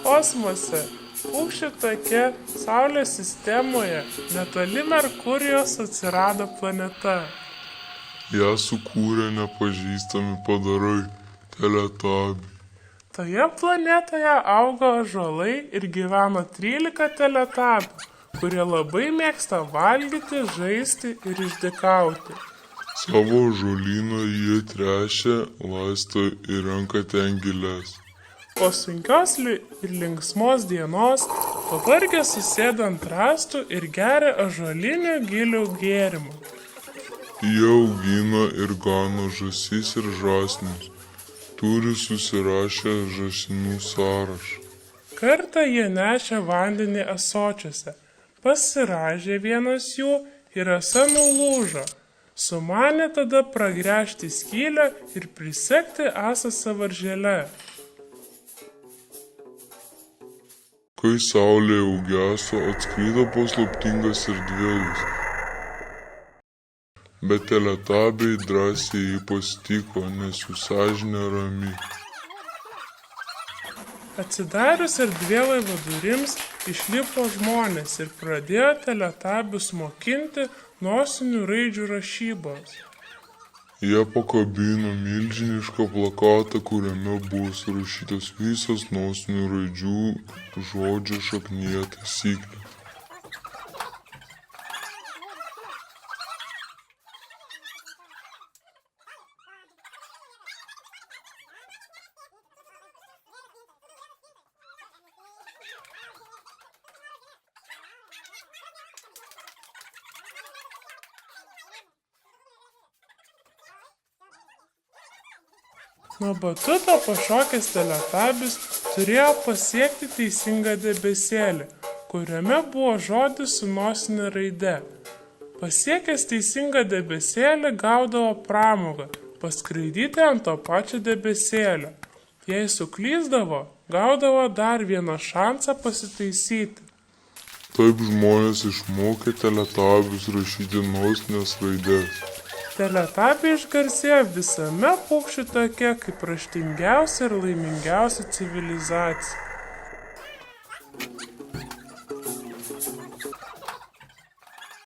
Kosmose, paukščių take, Saulės sistemoje, netoli Merkurijos atsirado planeta. Ją sukūrė nepažįstami padarai – teletabiai. Toje planetoje auga ąžuolai ir gyvena 13 teletabių, kurie labai mėgsta valgyti, žaisti ir išdykauti. Savo ąžuolyną jie tręšia, laisto ir renka ten gėles. Po sunkios ir linksmos dienos pavargę susėda ant rąstų ir geria ąžuolinių gilių gėrimą. Jie augina ir gano žąsis ir žąsinius. Turi susirašę žąsinų sąrašą. Kartą jie nešė vandenį ąsočiuose. Pasirąžė vienas jų ir ąsa nulūžo. Sumanė tada pragręžti skylę ir prisegti ąsą sąvaržėle. Kai saulė užgeso, atskrido paslaptingas erdvėlis. Bet teletabiai drąsiai jį pasitiko, nes jų sąžinė rami. Atsidarius erdvėlaivio durims išlipo žmonės ir pradėjo teletabius mokinti nosinių raidžių rašybos. Jie pakabino milžinišką plakatą, kuriame buvo surašytos visos nosinių raidžių žodžio šaknyje taisyklės. Nuo batuto pašokęs teletabis turėjo pasiekti teisingą debesėlį, kuriame buvo žodis su nosinė raide. Pasiekęs teisingą debesėlį gaudavo pramogą paskraidyti ant to pačio debesėlio. Jei suklysdavo, gaudavo dar vieną šansą pasitaisyti. Taip žmonės išmokė teletabius rašyti nosinės raides. Teletabiai išgarsėjo visame paukščių take kaip raštingiausia ir laimingiausia civilizacija.